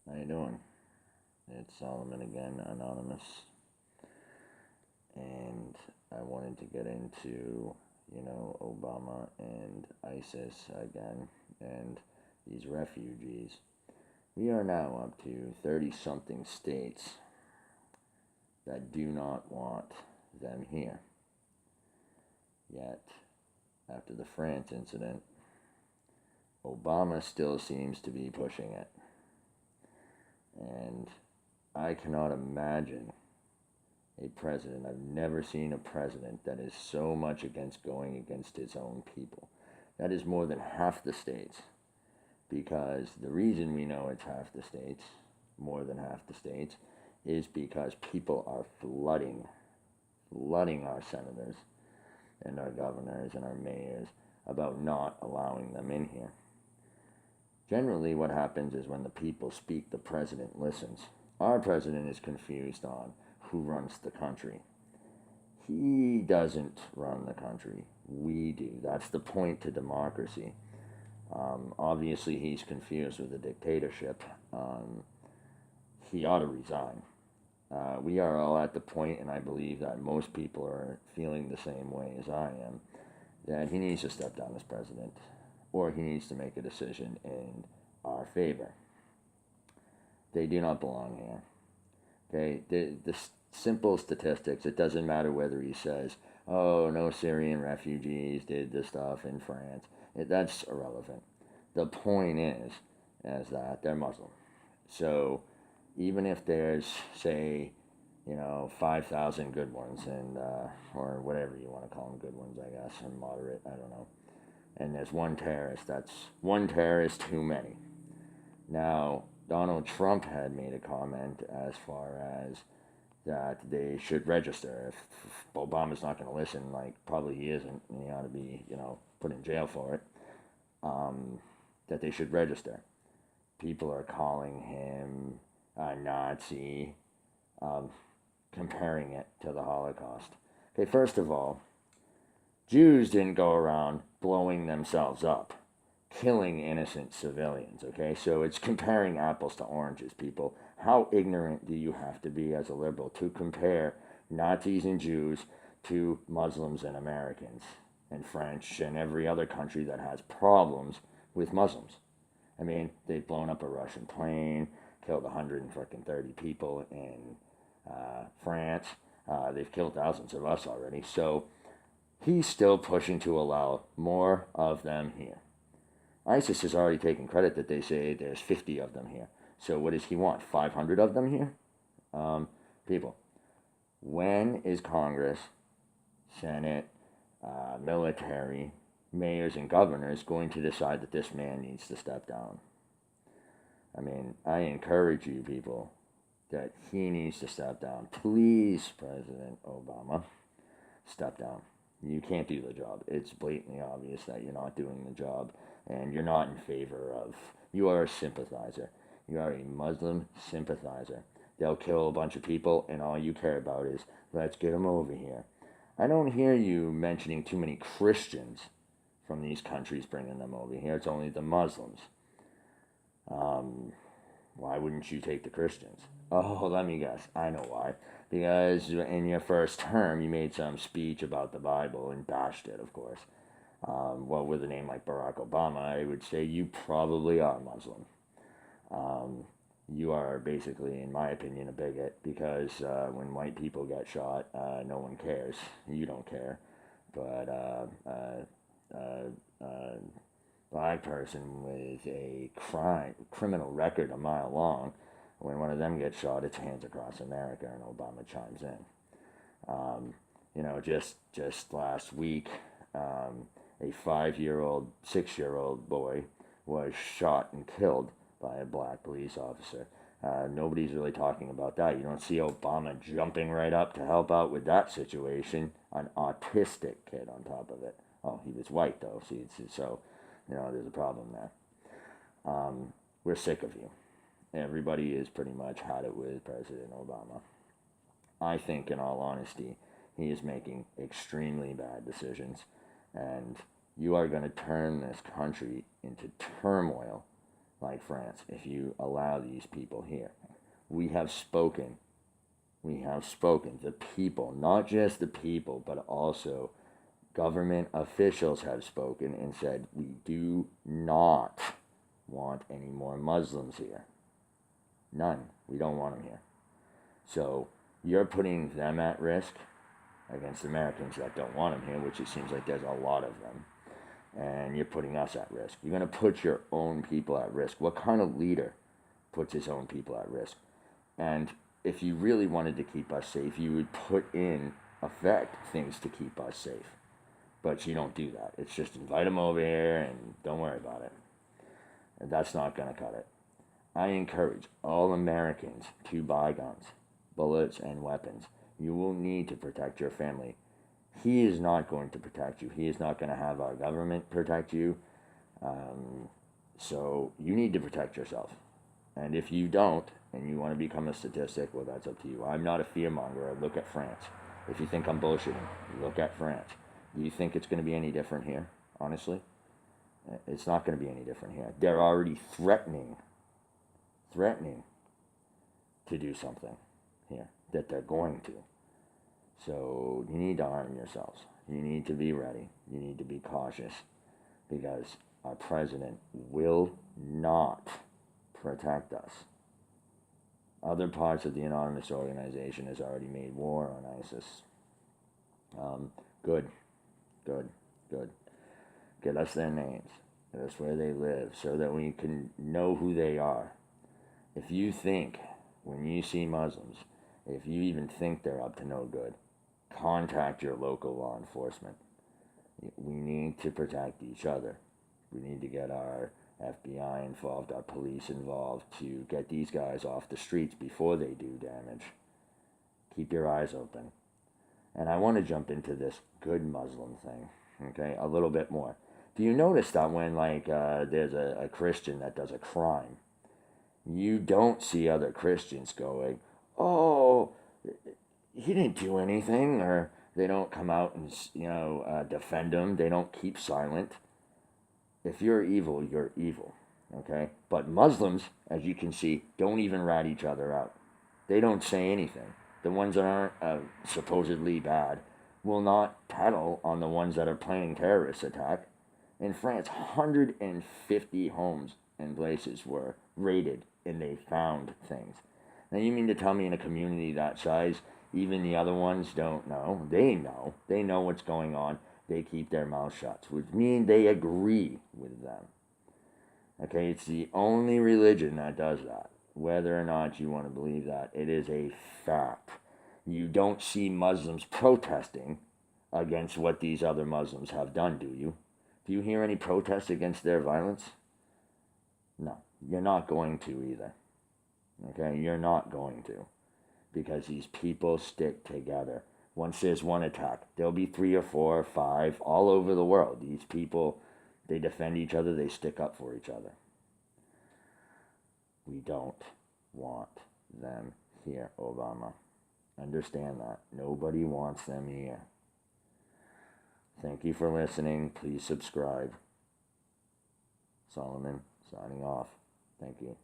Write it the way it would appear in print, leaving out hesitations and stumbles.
How you doing? It's Solomon again, anonymous, and I wanted to get into, Obama and ISIS again, and these refugees. We are now up to 30-something states that do not want them here. Yet, after the France incident, Obama still seems to be pushing it. And I cannot imagine I've never seen a president that is so much against going against his own people. That is more than half the states. Because the reason we know it's half the states, more than half the states, is because people are flooding our senators and our governors and our mayors about not allowing them in here. Generally, what happens is when the people speak, the president listens. Our president is confused on who runs the country. He doesn't run the country. We do. That's the point to democracy. Obviously, he's confused with a dictatorship. He ought to resign. We are all at the point, and I believe that most people are feeling the same way as I am, that he needs to step down as president, or he needs to make a decision in our favor. They do not belong here. Okay, the simple statistics, it doesn't matter whether he says, oh, no Syrian refugees did this stuff in France. That's irrelevant. The point is that they're Muslim. So even if there's, say, 5,000 good ones, and or whatever you want to call them, good ones, I guess, or moderate, I don't know, and there's one terrorist, that's one terrorist too many. Now, Donald Trump had made a comment as far as that they should register. If Obama's not going to listen, like probably he isn't, and he ought to be, put in jail for it, that they should register. People are calling him a Nazi, comparing it to the Holocaust. Okay, first of all, Jews didn't go around blowing themselves up, killing innocent civilians, okay? So it's comparing apples to oranges, people. How ignorant do you have to be as a liberal to compare Nazis and Jews to Muslims and Americans and French and every other country that has problems with Muslims? I mean, they've blown up a Russian plane, killed 130 people in France. They've killed thousands of us already. So he's still pushing to allow more of them here. ISIS has already taken credit that they say there's 50 of them here. So what does he want? 500 of them here? People, when is Congress, Senate, military, mayors, and governors going to decide that this man needs to step down? I mean, I encourage you people that he needs to step down. Please, President Obama, step down. You can't do the job. It's blatantly obvious that you're not doing the job, and you're not in favor of, you are a sympathizer. You are a Muslim sympathizer. They'll kill a bunch of people, and all you care about is, let's get them over here. I don't hear you mentioning too many Christians from these countries bringing them over here. It's only the Muslims. Why wouldn't you take the Christians? Oh, let me guess. I know why. Because in your first term, you made some speech about the Bible and bashed it, of course. Well, with a name like Barack Obama, I would say you probably are Muslim. You are basically, in my opinion, a bigot, because when white people get shot, no one cares. You don't care. But black person with a criminal record a mile long, when one of them gets shot, it's hands across America, and Obama chimes in. Just last week, a 5-year-old, 6-year-old boy was shot and killed by a black police officer. Nobody's really talking about that. You don't see Obama jumping right up to help out with that situation. An autistic kid on top of it. Oh, he was white though. See, so there's a problem there. We're sick of you. Everybody has pretty much had it with President Obama. I think, in all honesty, he is making extremely bad decisions, and you are going to turn this country into turmoil like France if you allow these people here. We have spoken. We have spoken. The people, not just the people, but also government officials have spoken and said, we do not want any more Muslims here. None. We don't want them here. So you're putting them at risk against Americans that don't want them here, which it seems like there's a lot of them. And you're putting us at risk. You're going to put your own people at risk. What kind of leader puts his own people at risk? And if you really wanted to keep us safe, you would put in effect things to keep us safe. But you don't do that. It's just invite them over here and don't worry about it. And that's not going to cut it. I encourage all Americans to buy guns, bullets, and weapons. You will need to protect your family. He is not going to protect you. He is not going to have our government protect you. So you need to protect yourself. And if you don't, and you want to become a statistic, well, that's up to you. I'm not a fearmonger. Look at France. If you think I'm bullshitting, look at France. Do you think it's going to be any different here? Honestly, it's not going to be any different here. They're already threatening to do something here that they're going to. So you need to arm yourselves. You need to be ready. You need to be cautious because our president will not protect us. Other parts of the anonymous organization has already made war on ISIS. Good. Get us their names. Get us where they live so that we can know who they are. If you think, when you see Muslims, if you even think they're up to no good, contact your local law enforcement. We need to protect each other. We need to get our FBI involved, our police involved to get these guys off the streets before they do damage. Keep your eyes open. And I want to jump into this good Muslim thing, okay, a little bit more. Do you notice that when, there's a Christian that does a crime, you don't see other Christians going, oh, he didn't do anything, or they don't come out and, defend him. They don't keep silent. If you're evil, you're evil, okay? But Muslims, as you can see, don't even rat each other out. They don't say anything. The ones that aren't supposedly bad will not peddle on the ones that are planning terrorist attack. In France, 150 homes and places were raided, and they found things. Now, you mean to tell me in a community that size, even the other ones don't know? They know. They know what's going on. They keep their mouths shut, which means they agree with them. Okay, it's the only religion that does that. Whether or not you want to believe that, it is a fact. You don't see Muslims protesting against what these other Muslims have done, do you? Do you hear any protests against their violence? No, you're not going to either. Okay, you're not going to. Because these people stick together. Once there's one attack, there'll be 3 or 4 or 5 all over the world. These people, they defend each other, they stick up for each other. We don't want them here, Obama. Understand that. Nobody wants them here. Thank you for listening. Please subscribe. Solomon, signing off. Thank you.